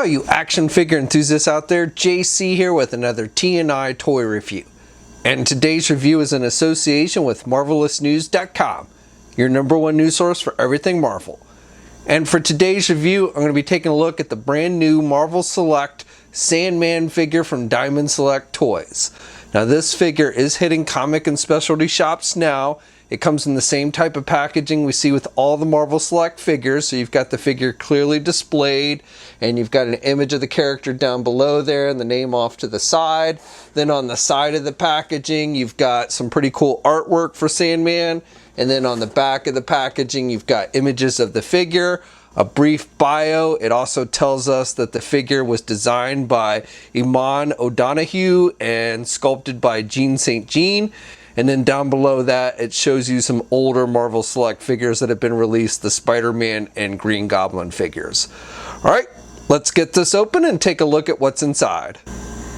all you action figure enthusiasts out there, JC here with another T&I toy review. And today's review is in association with MarvelousNews.com, your #1 news source for everything Marvel. And for today's review, I'm going to be taking a look at the brand new Marvel Select Sandman figure from Diamond Select Toys. Now this figure is hitting comic and specialty shops now. It comes in the same type of packaging we see with all the Marvel Select figures. So you've got the figure clearly displayed, and you've got an image of the character down below there and the name off to the side. Then on the side of the packaging, you've got some pretty cool artwork for Sandman. And then on the back of the packaging, you've got images of the figure, a brief bio. It also tells us that the figure was designed by Iman O'Donoghue and sculpted by Jean St. Jean. And then down below that, it shows you some older Marvel Select figures that have been released, the Spider-Man and Green Goblin figures. All right, let's get this open and take a look at what's inside.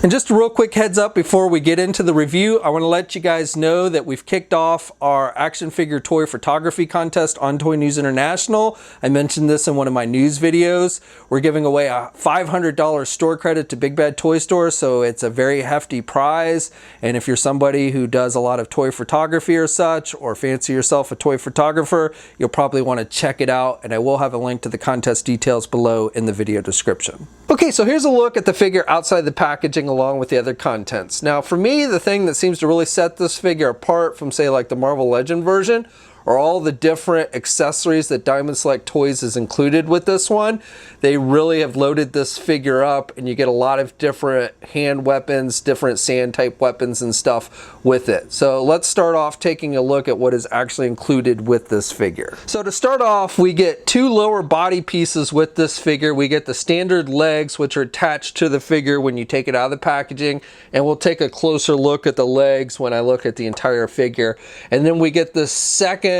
And just a real quick heads up before we get into the review, I want to let you guys know that we've kicked off our action figure toy photography contest on Toy News International. I mentioned this in one of my news videos. We're giving away a $500 store credit to Big Bad Toy Store, so it's a very hefty prize. And if you're somebody who does a lot of toy photography or such, or fancy yourself a toy photographer, you'll probably want to check it out, and I will have a link to the contest details below in the video description. Okay, so here's a look at the figure outside the packaging along with the other contents. Now for me, the thing that seems to really set this figure apart from, say, like the Marvel Legend version are all the different accessories that Diamond Select Toys has included with this one. They really have loaded this figure up, and you get a lot of different hand weapons, different sand type weapons and stuff with it. So let's start off taking a look at what is actually included with this figure. So to start off, we get two lower body pieces with this figure. We get the standard legs, which are attached to the figure when you take it out of the packaging, and we'll take a closer look at the legs when I look at the entire figure. And then we get the second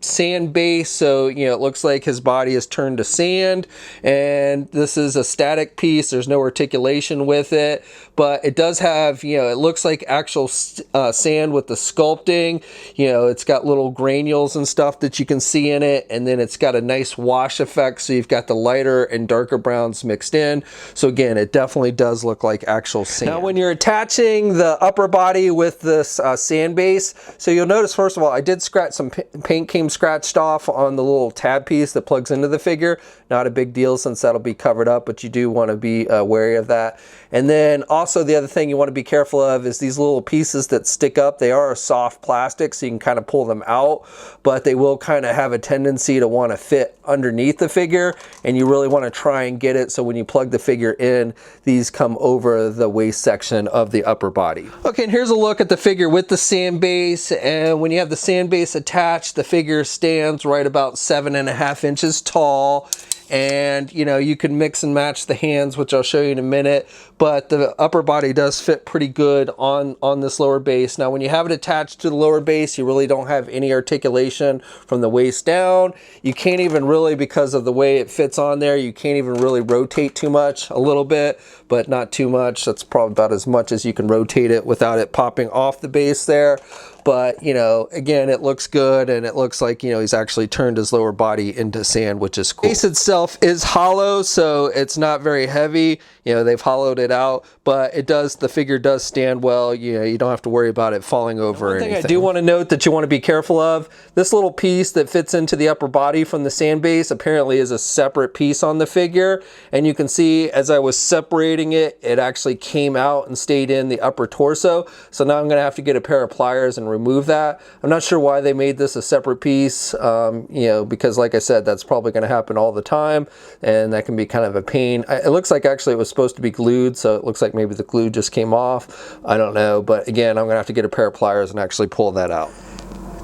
sand base, so it looks like his body is turned to sand, and this is a static piece. There's no articulation with it, but it does have, it looks like actual sand with the sculpting. It's got little granules and stuff that you can see in it, and then it's got a nice wash effect, so you've got the lighter and darker browns mixed in. So again, it definitely does look like actual sand. Now when you're attaching the upper body with this sand base, so you'll notice, first of all, I did scratch some paint came scratched off on the little tab piece that plugs into the figure. Not a big deal since that'll be covered up, but you do want to be wary of that. And then also the other thing you want to be careful of is these little pieces that stick up. They are a soft plastic, so you can kind of pull them out, but they will kind of have a tendency to want to fit underneath the figure, and you really want to try and get it so when you plug the figure in, these come over the waist section of the upper body. Okay, and here's a look at the figure with the sand base, and when you have the sand base attached, the figure stands right about 7.5 inches tall. And you can mix and match the hands, which I'll show you in a minute, but the upper body does fit pretty good on this lower base. Now when you have it attached to the lower base, you really don't have any articulation from the waist down. You can't even really, because of the way it fits on there, you can't even really rotate too much. A little bit, but not too much. That's probably about as much as you can rotate it without it popping off the base there. But, again, it looks good, and it looks like, he's actually turned his lower body into sand, which is cool. The base itself is hollow, so it's not very heavy. They've hollowed it out, but the figure does stand well. You don't have to worry about it falling over or anything. One thing I do want to note that you want to be careful of, this little piece that fits into the upper body from the sand base apparently is a separate piece on the figure. And you can see as I was separating it, it actually came out and stayed in the upper torso. So now I'm going to have to get a pair of pliers and remove that. I'm not sure why they made this a separate piece, because like I said, that's probably going to happen all the time, and that can be kind of a pain. It looks like actually it was supposed to be glued, so it looks like maybe the glue just came off. I don't know, but again, I'm going to have to get a pair of pliers and actually pull that out.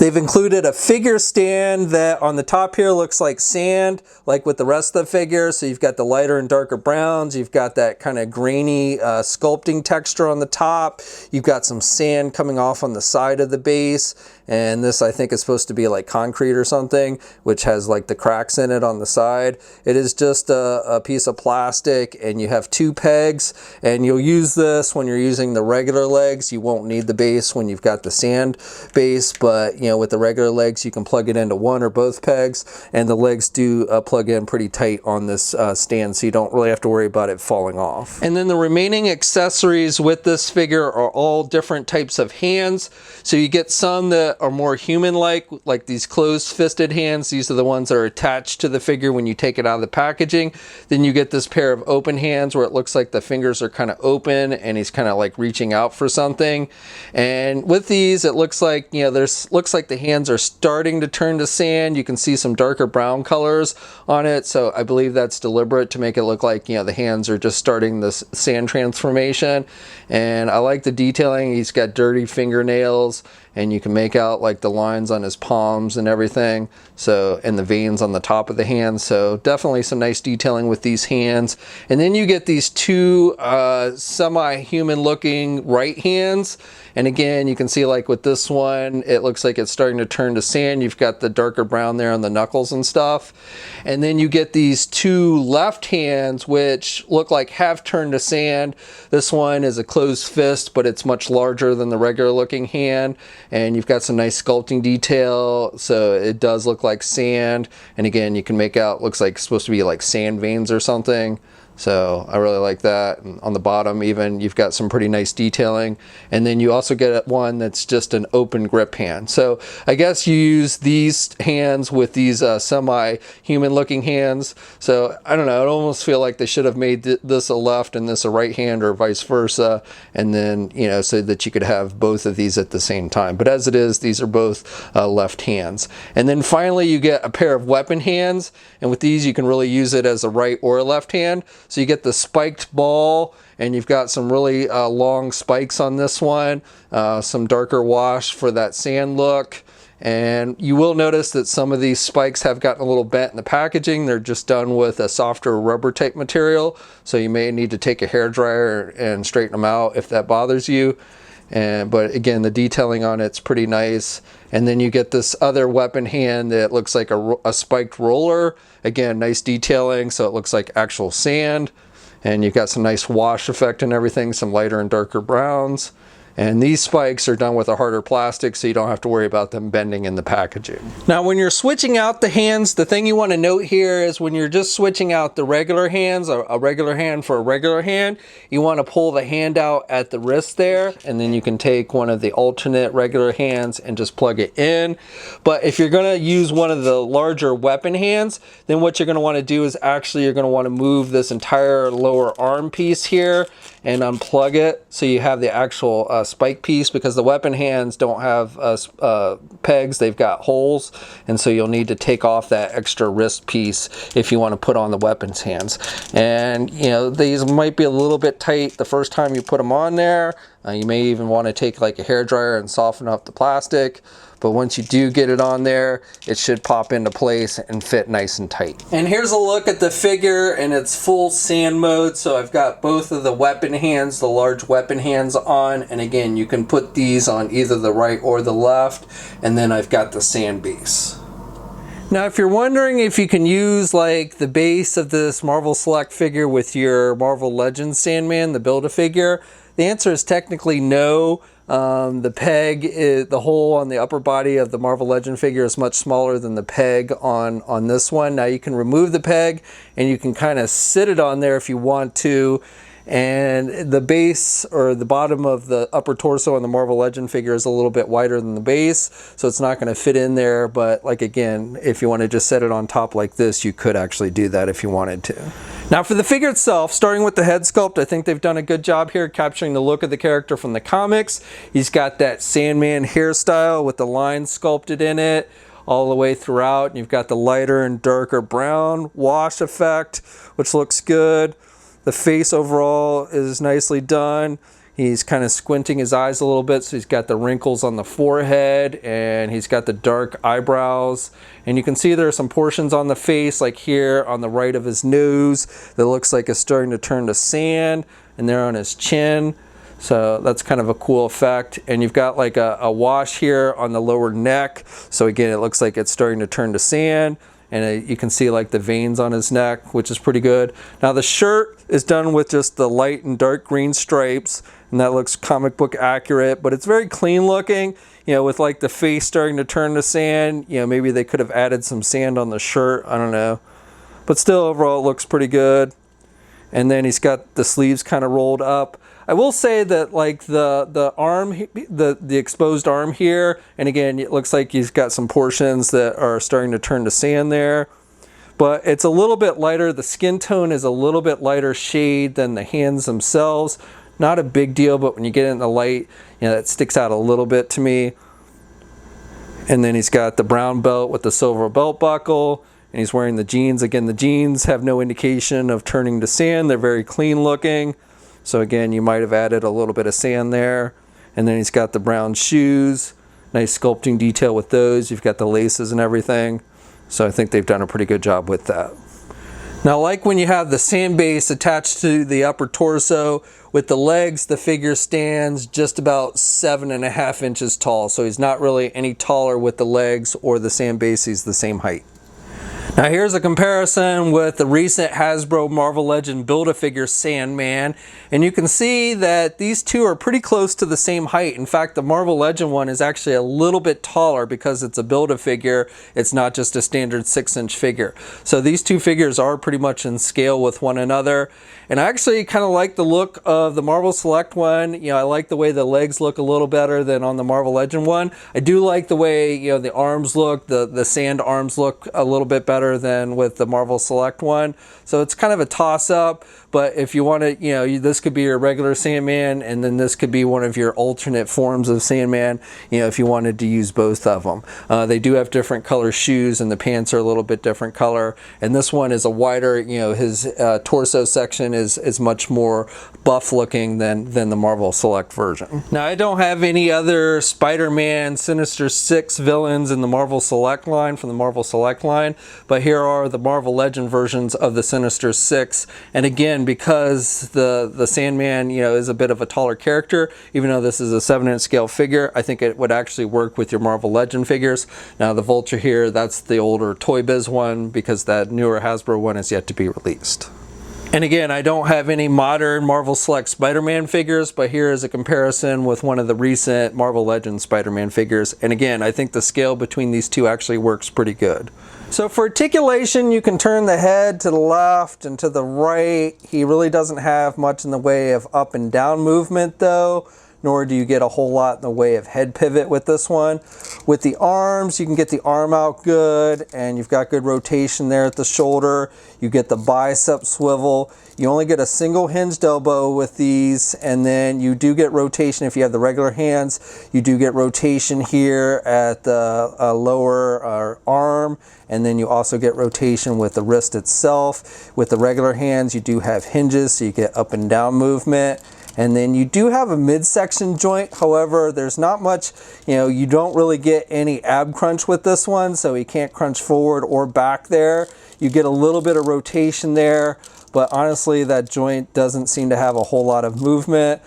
They've included a figure stand that on the top here looks like sand, like with the rest of the figure. So you've got the lighter and darker browns. You've got that kind of grainy sculpting texture on the top. You've got some sand coming off on the side of the base. And this, I think, is supposed to be like concrete or something, which has like the cracks in it on the side. It is just a piece of plastic, and you have two pegs, and you'll use this when you're using the regular legs. You won't need the base when you've got the sand base, but know, with the regular legs, you can plug it into one or both pegs, and the legs do plug in pretty tight on this stand, so you don't really have to worry about it falling off. And then the remaining accessories with this figure are all different types of hands. So you get some that are more human-like these closed-fisted hands. These are the ones that are attached to the figure when you take it out of the packaging. Then you get this pair of open hands where it looks like the fingers are kind of open and he's kind of like reaching out for something. And with these, it looks like, you know, looks like the hands are starting to turn to sand. You can see some darker brown colors on it, so I believe that's deliberate to make it look like, you know, the hands are just starting this sand transformation. And I like the detailing. He's got dirty fingernails, and you can make out like the lines on his palms and everything, so, and the veins on the top of the hands. So definitely some nice detailing with these hands. And then you get these two semi-human looking right hands, and again, you can see like with this one, it looks like it's starting to turn to sand. You've got the darker brown there on the knuckles and stuff. And then you get these two left hands which look like have turned to sand. This one is a closed fist, but it's much larger than the regular looking hand. And you've got some nice sculpting detail, so it does look like sand. And again, you can make out, looks like it's supposed to be like sand veins or something. So I really like that. And on the bottom even, you've got some pretty nice detailing. And then you also get one that's just an open grip hand. So I guess you use these hands with these semi-human looking hands. So I don't know, I almost feel like they should have made this a left and this a right hand, or vice versa. And then, you know, so that you could have both of these at the same time. But as it is, these are both left hands. And then finally you get a pair of weapon hands. And with these, you can really use it as a right or a left hand. So you get the spiked ball, and you've got some really long spikes on this one, some darker wash for that sand look. And you will notice that some of these spikes have gotten a little bent in the packaging. They're just done with a softer rubber type material, so you may need to take a hairdryer and straighten them out if that bothers you. But again, the detailing on it's pretty nice. And then you get this other weapon hand that looks like a spiked roller. Again, nice detailing, so it looks like actual sand. And you've got some nice wash effect and everything, some lighter and darker browns. And these spikes are done with a harder plastic, so you don't have to worry about them bending in the packaging. Now, when you're switching out the hands, the thing you want to note here is when you're just switching out the regular hands, a regular hand for a regular hand, you want to pull the hand out at the wrist there, and then you can take one of the alternate regular hands and just plug it in. But if you're going to use one of the larger weapon hands, then what you're going to want to do is actually you're going to want to move this entire lower arm piece here and unplug it, so you have the actual spike piece, because the weapon hands don't have pegs, they've got holes, and so you'll need to take off that extra wrist piece if you want to put on the weapons hands. And you know, these might be a little bit tight the first time you put them on there. You may even want to take like a hairdryer and soften up the plastic. But once you do get it on there, it should pop into place and fit nice and tight. And here's a look at the figure in its full sand mode. So I've got both of the weapon hands, the large weapon hands on. And again, you can put these on either the right or the left. And then I've got the sand base. Now, if you're wondering if you can use like the base of this Marvel Select figure with your Marvel Legends Sandman, the Build-A-Figure, the answer is technically no. The peg, the hole on the upper body of the Marvel Legend figure is much smaller than the peg on this one. Now you can remove the peg and you can kind of sit it on there if you want to. And the base, or the bottom of the upper torso on the Marvel Legend figure, is a little bit wider than the base, so it's not going to fit in there. But like again, if you want to just set it on top like this, you could actually do that if you wanted to. Now for the figure itself, starting with the head sculpt, I think they've done a good job here capturing the look of the character from the comics. He's got that Sandman hairstyle with the lines sculpted in it all the way throughout. And you've got the lighter and darker brown wash effect, which looks good. The face overall is nicely done. He's kind of squinting his eyes a little bit, so he's got the wrinkles on the forehead, and he's got the dark eyebrows. And you can see there are some portions on the face, like here on the right of his nose, that looks like it's starting to turn to sand, and there on his chin. So that's kind of a cool effect. And you've got like a wash here on the lower neck. So again, it looks like it's starting to turn to sand. And you can see like the veins on his neck, which is pretty good. Now the shirt is done with just the light and dark green stripes. and that looks comic book accurate, but it's very clean looking, you know, with like the face starting to turn to sand. You know, maybe they could have added some sand on the shirt, I don't know, but still overall it looks pretty good. And then he's got the sleeves kind of rolled up. I will say that like the arm, the exposed arm here, and again it looks like he's got some portions that are starting to turn to sand there, but it's a little bit lighter. The skin tone is a little bit lighter shade than the hands themselves. Not a big deal, but when you get it in the light, you know, that sticks out a little bit to me. And then he's got the brown belt with the silver belt buckle. And he's wearing the jeans. Again, the jeans have no indication of turning to sand. They're very clean looking. So again, you might have added a little bit of sand there. And then he's got the brown shoes. Nice sculpting detail with those. You've got the laces and everything. So I think they've done a pretty good job with that. Now, like when you have the sand base attached to the upper torso, with the legs, the figure stands just about 7.5 inches tall. So he's not really any taller with the legs or the sand base. He's the same height. Now here's a comparison with the recent Hasbro Marvel Legend Build-A-Figure Sandman, and you can see that these two are pretty close to the same height. In fact, the Marvel Legend one is actually a little bit taller because it's a Build-A-Figure. It's not just a standard 6-inch figure. So these two figures are pretty much in scale with one another. And I actually kind of like the look of the Marvel Select one. You know, I like the way the legs look a little better than on the Marvel Legend one. I do like the way, you know, the arms look, the sand arms look a little bit better than with the Marvel Select one. So it's kind of a toss-up, but if you want to, you know, this could be your regular Sandman, and then this could be one of your alternate forms of Sandman, you know, if you wanted to use both of them. They do have different color shoes, and the pants are a little bit different color, and this one is a wider, you know, his torso section is much more buff looking than the Marvel Select version. Now, I don't have any other Spider-Man Sinister Six villains in the Marvel Select line, from the Marvel Select line, but here are the Marvel Legend versions of the Sinister Six. And again, because the Sandman, you know, is a bit of a taller character, even though this is a 7-inch scale figure, I think it would actually work with your Marvel Legend figures. Now the Vulture here, that's the older Toy Biz one, because that newer Hasbro one is yet to be released. And again, I don't have any modern Marvel Select Spider-Man figures, but here is a comparison with one of the recent Marvel Legends Spider-Man figures. And again, I think the scale between these two actually works pretty good. So for articulation, you can turn the head to the left and to the right. He really doesn't have much in the way of up and down movement though, nor do you get a whole lot in the way of head pivot with this one. With the arms, you can get the arm out good, and you've got good rotation there at the shoulder. You get the bicep swivel. You only get a single hinged elbow with these, and then you do get rotation if you have the regular hands. You do get rotation here at the lower arm, and then you also get rotation with the wrist itself. With the regular hands, you do have hinges, so you get up and down movement. And then you do have a midsection joint. However, there's not much, you know, you don't really get any ab crunch with this one, so you can't crunch forward or back there. You get a little bit of rotation there, but honestly, that joint doesn't seem to have a whole lot of movement.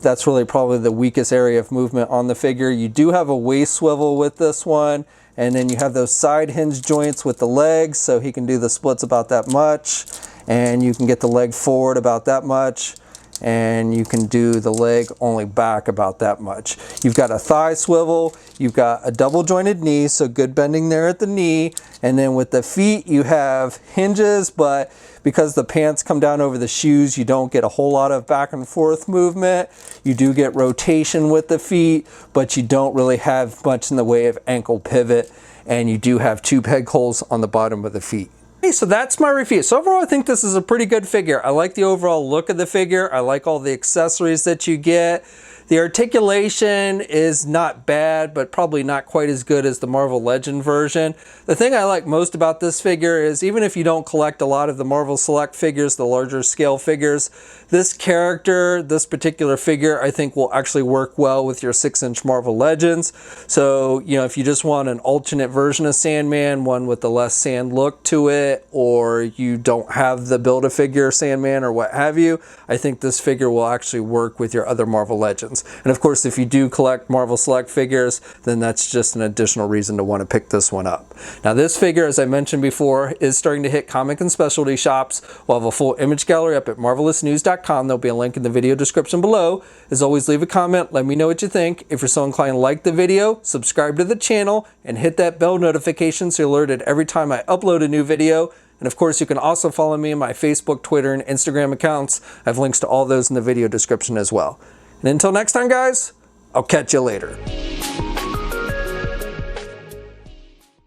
That's really probably the weakest area of movement on the figure. You do have a waist swivel with this one, and then you have those side hinge joints with the legs, so he can do the splits about that much, and you can get the leg forward about that much, and you can do the leg only back about that much. You've got a thigh swivel, you've got a double jointed knee, so good bending there at the knee, and then with the feet you have hinges, but because the pants come down over the shoes, you don't get a whole lot of back and forth movement. You do get rotation with the feet, but you don't really have much in the way of ankle pivot, and you do have two peg holes on the bottom of the feet. Okay, so that's my review. So overall, I think this is a pretty good figure. I like the overall look of the figure. I like all the accessories that you get. The articulation is not bad, but probably not quite as good as the Marvel Legend version. The thing I like most about this figure is, even if you don't collect a lot of the Marvel Select figures, the larger scale figures, this character, this particular figure, I think will actually work well with your 6-inch Marvel Legends. So, you know, if you just want an alternate version of Sandman, one with the less sand look to it, or you don't have the Build-A-Figure Sandman or what have you, I think this figure will actually work with your other Marvel Legends. collections. And of course, if you do collect Marvel Select figures, then that's just an additional reason to want to pick this one up. Now this figure, as I mentioned before, is starting to hit comic and specialty shops. We'll have a full image gallery up at marvelousnews.com. There'll be a link in the video description below. As always, leave a comment, let me know what you think. If you're so inclined, like the video, subscribe to the channel, and hit that bell notification so you're alerted every time I upload a new video. And of course, you can also follow me on my Facebook, Twitter, and Instagram accounts. I have links to all those in the video description as well. And until next time, guys, I'll catch you later.